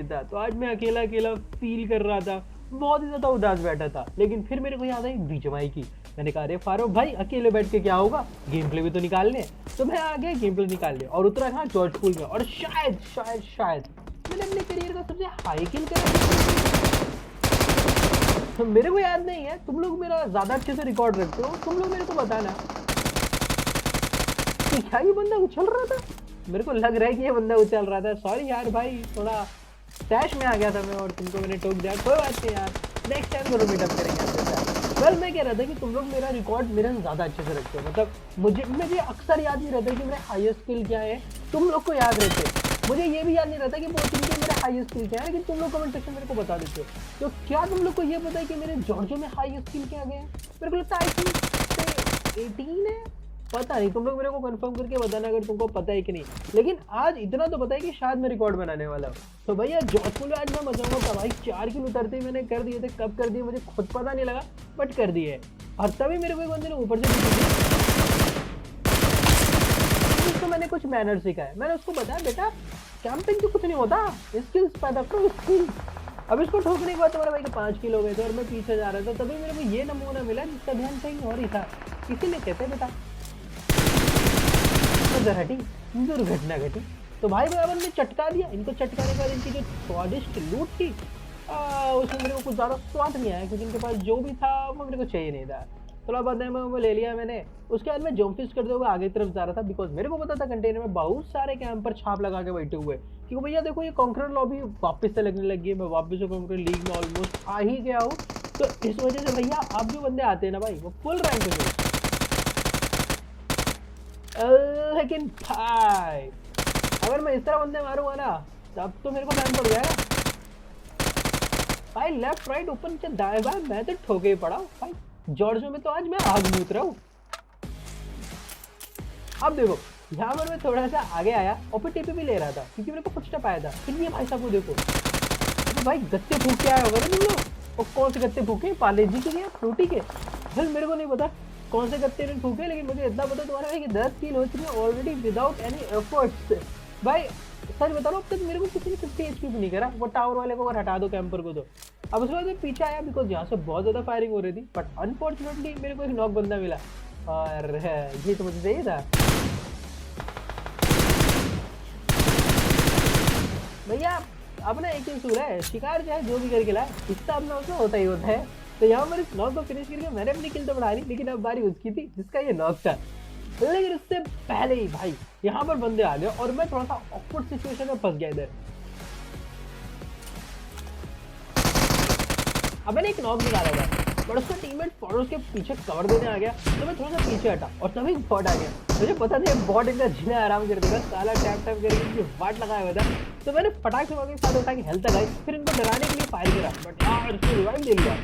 नहीं था, तो आज मैं अकेला अकेला फील कर रहा था, बहुत ही ज्यादा उदास बैठा था। लेकिन फिर मेरे को याद आई बीजीएमआई की। मैंने कहा अरे फारूक भाई अकेले बैठ के क्या होगा, गेम प्ले भी तो निकालने। तो मैं आ गया गेम प्ले निकालने और उतरा कहाँ, जॉर्ज पूल में। और शायद शायद शायद मैंने अपने करियर का सबसे हाई किल करा। तो मेरे को याद नहीं है, तुम लोग मेरा ज्यादा अच्छे से रिकॉर्ड रखते हो, तुम लोग मेरे को बताना कि क्या ये बंदा उछल रहा था। मेरे को लग रहा है कि ये बंदा उछल रहा था। सॉरी यार भाई, थोड़ा स्टैश में आ गया था मैं और तुमको मैंने टोक दिया। कोई बात नहीं यार, नेक्स्ट टाइम जरूर मीटअप करेंगे। वेल मैं कह रहा था कि तुम लोग मेरा रिकॉर्ड मेरे से ज़्यादा अच्छे से रखते हो। मतलब मुझे अक्सर याद नहीं रहता कि मेरे हाईएस्ट स्किल क्या है, तुम लोग को याद रहते। मुझे ये भी याद नहीं रहता कि बोटिंग के मेरे हाईएस्ट स्किल क्या है, लेकिन तुम लोग कमेंट सेक्शन मेरे को बता देते हो। तो क्या तुम लोग को ये पता है कि मेरे जॉर्जो में हाईएस्ट स्किल क्या गए हैं? मेरे को लगता है आई थिंक 18 है, पता नहीं। तुम लोग मेरे को कंफर्म करके बताना अगर तुमको पता है कि नहीं। लेकिन आज इतना तो पता है कि शायद मैं रिकॉर्ड बनाने वाला हूँ। तो भैया जॉर्ज में आज मैं मचाऊंगा भाई। 4 किलो उतरते ही मैंने कर दिए थे। कब कर दिए मुझे खुद पता नहीं लगा, बट कर दिए। और तभी मेरे को एक बंदे ने ऊपर से तो मैंने कुछ मैनर सीखा है। मैंने उसको बताया बेटा कैंपिंग तो कुछ नहीं होता, स्किल्स पैदा करो स्किल्स। अब इसको ठोकने के बाद तुम्हारे भाई के 5 किलो हो गए थे और मैं पीछे जा रहा था। तभी मेरे को ये नमूना मिला जिसका ध्यान कहीं और ही था। इसीलिए कहते बेटा घटी दुर्घटना घटी। तो भाई बराबर ने चटका दिया इनको। चटकाने के बाद इनकी जो स्वादिष्ट लूट थी उसमें मेरे को कुछ ज़्यादा स्वाद नहीं आया, क्योंकि इनके पास जो भी था वो मेरे को चाहिए नहीं था। थोड़ा बाद में वो ले लिया मैंने। उसके बाद मैं जंप फिस्ट करते हुए आगे की तरफ जा रहा था, बिकॉज मेरे को पता था कंटेनर में बहुत सारे कैंप पर छाप लगा के बैठे हुए। क्योंकि भैया देखो ये कॉन्करर लॉबी वापस से लगने लगी है। मैं वापस से कॉन्करर लीग में ऑलमोस्ट आ ही गया हूँ। तो इस वजह से भैया आप जो बंदे आते हैं ना भाई, वो फुल रैंक पे। लेकिन भाई अगर मैं इस तरह बंदे मारूंगा ना, तब तो मेरे को बैन पड़ जाएगा भाई। लेफ्ट राइट ऊपर नीचे दाएं बाएं मैं तो ठोके ही पड़ा भाई। जॉर्जो में तो आज मैं आग मूत रहा हूँ। अब देखो यहाँ पर मैं थोड़ा सा आगे आया और फिर टीपी भी ले रहा था, क्योंकि मेरे को फुटस्टेप आया था। फिर ये भाई साहब को देखो, तो भाई गत्ते फूक के आया होगा ना तुम लोग। और कौन से गत्ते फूके, पार्ले जी के या फ्रूटी के? फिर मेरे को नहीं पता कौन से गत्ते ने फूके, लेकिन मुझे इतना पता तुम्हारे भाई कि 10 किल हो चुकी है ऑलरेडी विदाउट एनी एफर्ट्स। भाई सच बता रहा हूँ, अब तक मेरे को किसी ने 50 HP भी नहीं करा। वो टावर वाले को अगर हटा दो कैंपर को तो। अब उसके बाद मैं पीछे आया, बिकॉज यहाँ से बहुत ज़्यादा फायरिंग हो रही थी। बट अनफॉर्चुनेटली मेरे को एक नॉक बंदा मिला और ये तो मुझे चाहिए था। भैया अपना एक ही उसूल है, शिकार चाहे जो भी करके लाए, हिस्सा अपना उसमें होता ही होता है। तो यहाँ पर इस नॉक को फिनिश करके मैंने अपनी किल तो बढ़ा ली, लेकिन अब बारी उसकी थी जिसका ये नॉक था। लेकिन उससे पहले ही भाई यहाँ पर बंदे आ गए और मैं थोड़ा सा ऑकवर्ड सिचुएशन में फंस गया इधर। अब मैंने एक नॉक निकाला था, बट उसका टीममेट फॉर उसके पीछे कवर देने आ गया। तो मैं थोड़ा सा पीछे हटा और तभी बॉट आ गया। मुझे पता था बॉट इतना जीना आराम कर देगा, साला टैप टैप करके वाट लगाया हुआ था। तो मैंने फटाक से के साथ उठा के हेल्थ लगाई, फिर इनको डराने के लिए फायर करा। बट यार उसको रिवाइव दे लिया।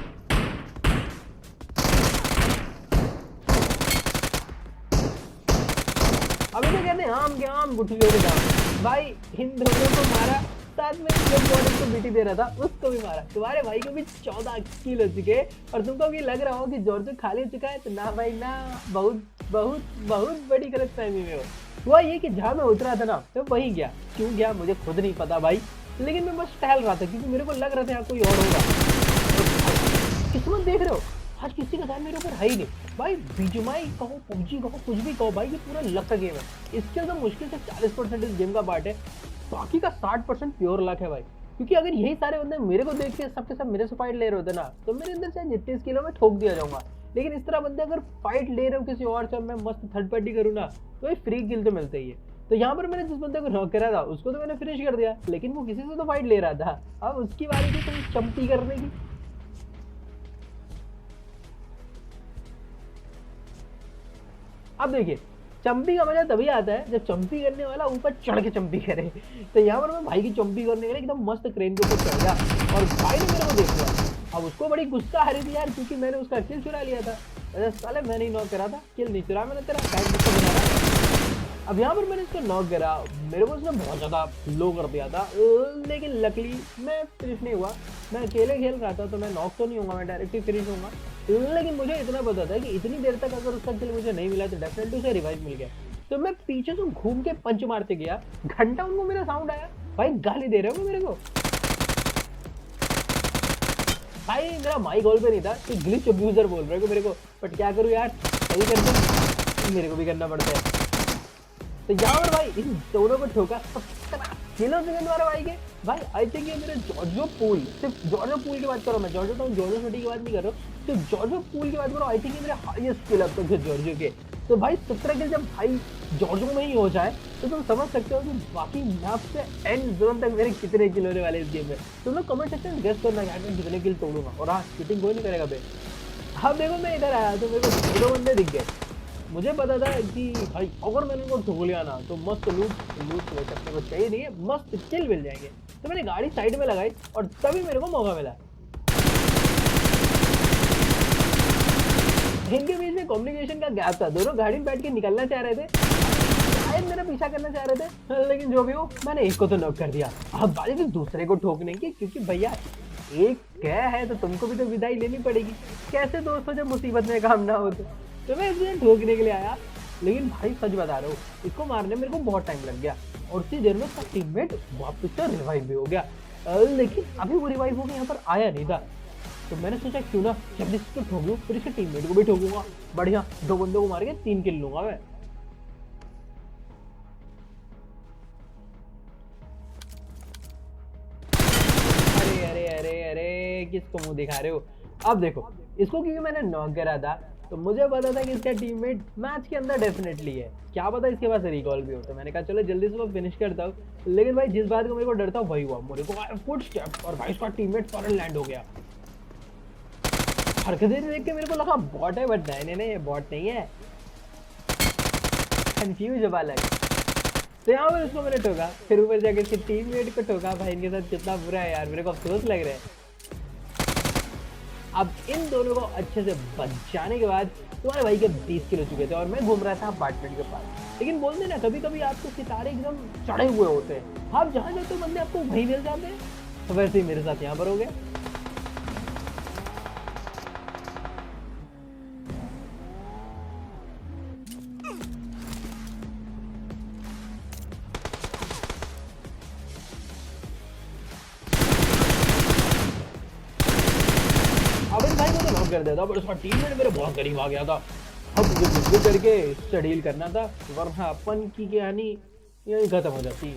अभी तो कहते हैं आम के आम गुठी के जाम। भाई इन दोनों को मारा, साथ में जब बॉडी को बीटी दे रहा था उसको भी मारा। तुम्हारे भाई को भी 14 किल हो चुके और तुमको भी लग रहा हो कि जॉर्जो खाली हो चुका है। तो ना भाई ना, बहुत बहुत बहुत बड़ी गलतफहमी में हो। हुआ ये कि जहाँ मैं उतरा था ना, तो वहीं गया। क्यों गया मुझे खुद नहीं पता भाई, लेकिन मैं बस टहल रहा था क्योंकि मेरे को लग रहा था यहाँ कोई और होगा। किस्मत देख रहे हो, आज किसी का ध्यान मेरे ऊपर है ही नहीं भाई। बीजीएमआई कहो, पबजी कहो, कुछ भी कहो भाई, ये पूरा लक का गेम है। इसके अंदर मुश्किल से 40% इस गेम का पार्ट है, बाकी का 60% प्योर लक है भाई। क्योंकि अगर यही सारे बंदे मेरे को देख के सबके सब मेरे से फाइट ले रहे होते ना, तो मेरे अंदर से जितने स्किल में ठोक दिया जाऊंगा। लेकिन इस तरह बंदे अगर फाइट ले रहे हो किसी और से, मैं मस्त थर्ड पार्टी करूँ ना, तो फ्री किल तो मिलते ही है। तो यहाँ पर मैंने जिस बंदे को नॉक करा था उसको तो मैंने फिनिश कर दिया, लेकिन वो किसी से तो फाइट ले रहा था। अब उसकी बारी थी तुम चंपी करने की। अब देखिए चंपी का मजा तभी आता है जब चंपी करने वाला ऊपर चढ़ के चंपी करे। तो यहाँ पर मैं भाई की चंपी करने के लिए एकदम मस्त क्रेन के ऊपर चढ़ गया और भाई ने मेरे को देख लिया। अब उसको बड़ी गुस्सा आ रही थी यार, क्योंकि मैंने उसका किल चुरा लिया था। अरे साले मैंने ही नॉक करा था, किल नहीं चुरा मैंने तेरा, बैग मुझको बना रहा। अब यहाँ पर मैंने इसको नॉक करा, मेरे को उसने बहुत ज़्यादा लो कर दिया था, लेकिन लकली मैं फिनिश नहीं हुआ। मैं अकेले खेल रहा था तो मैं नॉक तो नहीं होऊंगा, मैं डायरेक्टली फिनिश होऊंगा। लेकिन मुझे इतना पता था कि इतनी देर तक अगर उसका किल मुझे नहीं मिला तो डेफिनेटली उसे रिवाइव मिल गया। तो मैं पीछे से घूम के पंच मारते गया, घंटा उनको मेरा साउंड आया। भाई गाली दे रहे हो मेरे को, भाई मेरा माइक कॉल पे नहीं था कि ग्लिच अब्यूजर बोल रहे हो मेरे को, बट क्या करूँ यार, सही करते मेरे को भी करना पड़ता है। तो यहाँ पर भाई इन दोनों को ठोका 17 किलो सेकंड वाले भाई के। भाई आई थिंक ये मेरे जॉर्जो पूल, सिर्फ जॉर्जो पूल की बात करो, मैं जॉर्जो टाउन जॉर्जो सिटी की बात नहीं कर रहा हूँ, तो जॉर्जो पूल की बात करो, आई थिंक ये मेरे हाईएस्ट किल अब तक है जॉर्जो के। तो भाई 17 किल जब भाई जॉर्जो में ही हो जाए तो तुम समझ सकते हो कि बाकी मैप से एंड जोन तक मेरे कितने किल होने वाले इस गेम में। तुम लोग कमेंट सेक्शन में गेस करना यार मैं कितने किल तोड़ूंगा। और हाँ, चीटिंग कोई नहीं करेगा बे। अब देखो मैं इधर आया तो मेरे को 2 बंदे दिख गए। मुझे पता था कि भाई अगर मैंने उनको ठोक लिया ना तो मस्त लूट अपने को चाहिए नहीं है, मस्त किल मिल जाएंगे। तो मैंने गाड़ी साइड में लगाई और तभी मेरे को मौका मिला। इनके बीच में कम्युनिकेशन का गैप था, दोनों गाड़ी में बैठ के निकलना चाह रहे थे, शायद मेरा पीछा करना चाह रहे थे, लेकिन जो भी हो मैंने एक को तो नॉक कर दिया। अब बारी फिर दूसरे को ठोकने की, क्योंकि भैया एक क्या है तो तुमको भी तो विदाई लेनी पड़ेगी। कैसे दोस्तों जब मुसीबत में काम ना हो तो मैं इसलिए ठोकने के लिए आया। लेकिन भाई सच बता रहा हूँ, इसको मारने मेरे को बहुत टाइम लग गया और उसी देर में उसका टीममेट वापस से रिवाइव भी हो गया। लेकिन अभी वो रिवाइव होकर यहाँ पर आया नहीं था, तो मैंने सोचा क्यों ना जब इसको ठोक लूँ फिर इसके टीममेट को भी ठोकूंगा। बढ़िया 2 बंदों को मार के 3 किल लूंगा मैं। अरे अरे अरे अरे किसको मुंह दिखा रहे हो। अब देखो इसको क्योंकि मैंने नॉक करा था तो मुझे पता था कि इसका टीममेट मैच के अंदर डेफिनेटली है, क्या पता इसके पास रिकॉल भी हो। तो मैंने कहा चलो जल्दी से वो फिनिश करता हूँ। लेकिन भाई जिस बात को मेरे को डर था वही हुआ, मेरे को फुट स्टेप और भाई उसका टीममेट फॉरन लैंड हो गया। हरकतें देख के मेरे को लगा बॉट है, बट नहीं ये बॉट नहीं है, कंफ्यूज है बालक। तो यहाँ पर उसको मैंने ठोका, फिर ऊपर जाके इसके टीममेट को ठोका। भाई इनके साथ कितना बुरा है यार, मेरे को अफसोस लग रहा है। अब इन दोनों को अच्छे से बचाने के बाद तुम्हारे भाई के 20 किलो चुके थे और मैं घूम रहा था अपार्टमेंट के पास। लेकिन बोलते ना कभी कभी आपको सितारे एकदम चढ़े हुए होते हैं, आप जहाँ जाते हो बंदे आपको वहीं मिल जाते हैं। तो वैसे ही मेरे साथ यहाँ पर हो गया। अब इन भाई को तो नॉक कर देता, बट उसका टीममेट मेरे बहुत करीब आ गया था। अब मुझे कुछ करके इससे डील करना था, वरना अपन की कहानी यही खत्म हो जाती।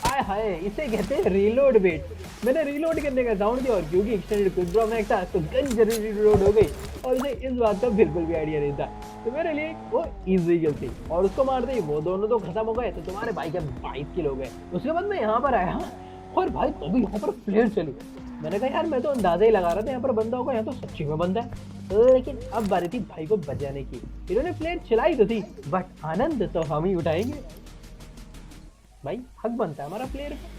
हाय हाय, इसे कहते हैं रीलोड वेट। मैंने रीलोड करने का साउंड दिया और क्योंकि एक्सटेंडेड क्विक ड्रॉ मैच था तो गन जरूर रीलोड हो गई और मुझे इस बात का बिल्कुल भी आइडिया नहीं था। तो मेरे लिए वो इजी किल थी और उसको मारते ही वो दोनों तो खत्म हो गए। तो तुम्हारे भाई के 22 किल हो गए। उसके बाद मैं यहाँ पर आया और भाई तभी यहाँ पर फ्लेयर चली। मैंने कहा यार मैं तो अंदाजा ही लगा रहा था यहाँ पर बंदा होगा, यहाँ तो सच्ची में बंदा है। लेकिन अब बारी थी भाई को बचाने की। इन्होंने फ्लेयर चलाई तो थी, बट आनंद तो हम ही उठाएंगे भाई, हक बनता है हमारा प्लेयर का।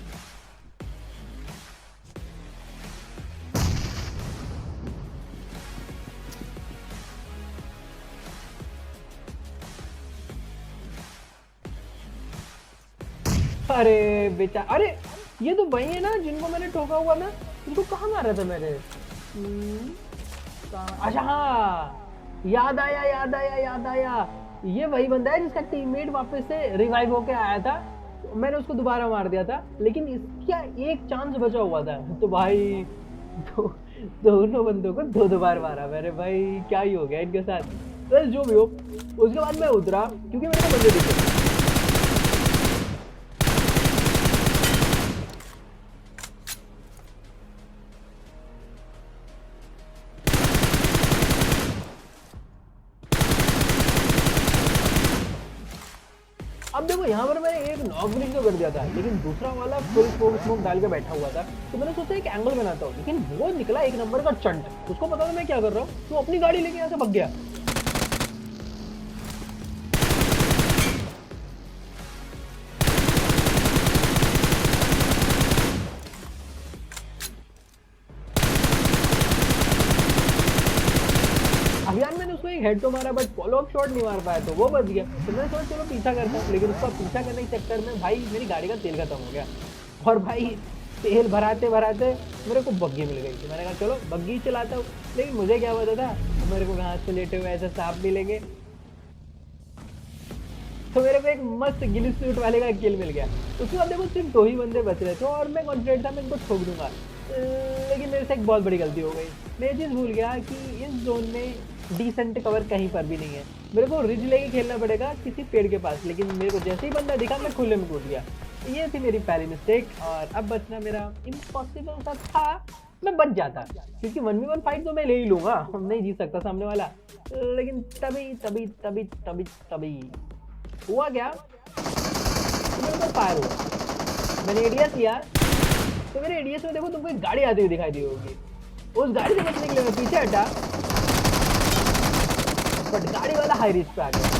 अरे बेचा, अरे ये तो वही है ना जिनको मैंने ठोका हुआ ना, इनको कहाँ मारा था मैंने। अच्छा हाँ, याद आया, ये वही बंदा है जिसका टीममेट वापस से रिवाइव होके आया था। मैंने उसको दोबारा मार दिया था, लेकिन इसका एक चांस बचा हुआ था। तो भाई दोनों बंदों को 2 बार मारा मैंने। भाई क्या ही हो गया इनके साथ। तो जो भी हो, उसके बाद मैं उतरा क्योंकि मेरे को बंदे दिखे। अब देखो यहाँ पर मैंने एक नॉक ब्रिज तो कर दिया था, लेकिन दूसरा वाला फुल स्मोक डाल के बैठा हुआ था। तो मैंने सोचा एक एंगल बनाता हूँ, लेकिन वो निकला 1 नंबर का चंट। उसको पता था मैं क्या कर रहा हूँ, तो अपनी गाड़ी लेके यहाँ से भाग गया। अभियान मैंने उसको एक हेड तो मारा, बट फॉलो अप शॉट नहीं मार पाया, तो वो बच गया। तो मैंने सोचा चलो पीछा करता हूँ, लेकिन उसका पीछा करने के चक्कर में भाई मेरी गाड़ी का तेल खत्म हो गया। और भाई तेल भराते भराते मेरे को बग्गी मिल गई। तो मैंने कहा चलो बग्गी चलाता हूँ, लेकिन मुझे क्या पता था मेरे को घास पे लेटे हुए ऐसे सांप मिलेंगे। तो मेरे को एक मस्त गिली सूट वाले का किल मिल गया। उसके बाद देखो सिर्फ 2 ही बंदे बच रहे थे और मैं कॉन्फिडेंट था मैं इनको ठोक दूंगा, लेकिन मेरे से एक बहुत बड़ी गलती हो गई। मैं ये चीज़ भूल गया कि इस जोन में डिसेंट कवर कहीं पर भी नहीं है। मेरे को रिज लेके खेलना पड़ेगा किसी पेड़ के पास, लेकिन मेरे को जैसे ही बंदा दिखा मैं खुले में कूद गया। ये थी मेरी पहली मिस्टेक और अब बचना मेरा इम्पॉसिबल सा था। मैं बच जाता क्योंकि 1v1 फाइट तो मैं ले ही लूंगा, नहीं जीत सकता सामने वाला। लेकिन तभी तभी तभी तभी तभी हुआ क्या, मेरे ऊपर फायर हुआ। मैंने एडीएस लिया तो मेरे एडीएस में देखो तुमको एक गाड़ी आती हुई दिखाई दी होगी। उस गाड़ी से बचने के लिए मैं पीछे हटा, बट गाड़ी वाला हाई रिस्क पे आ गया।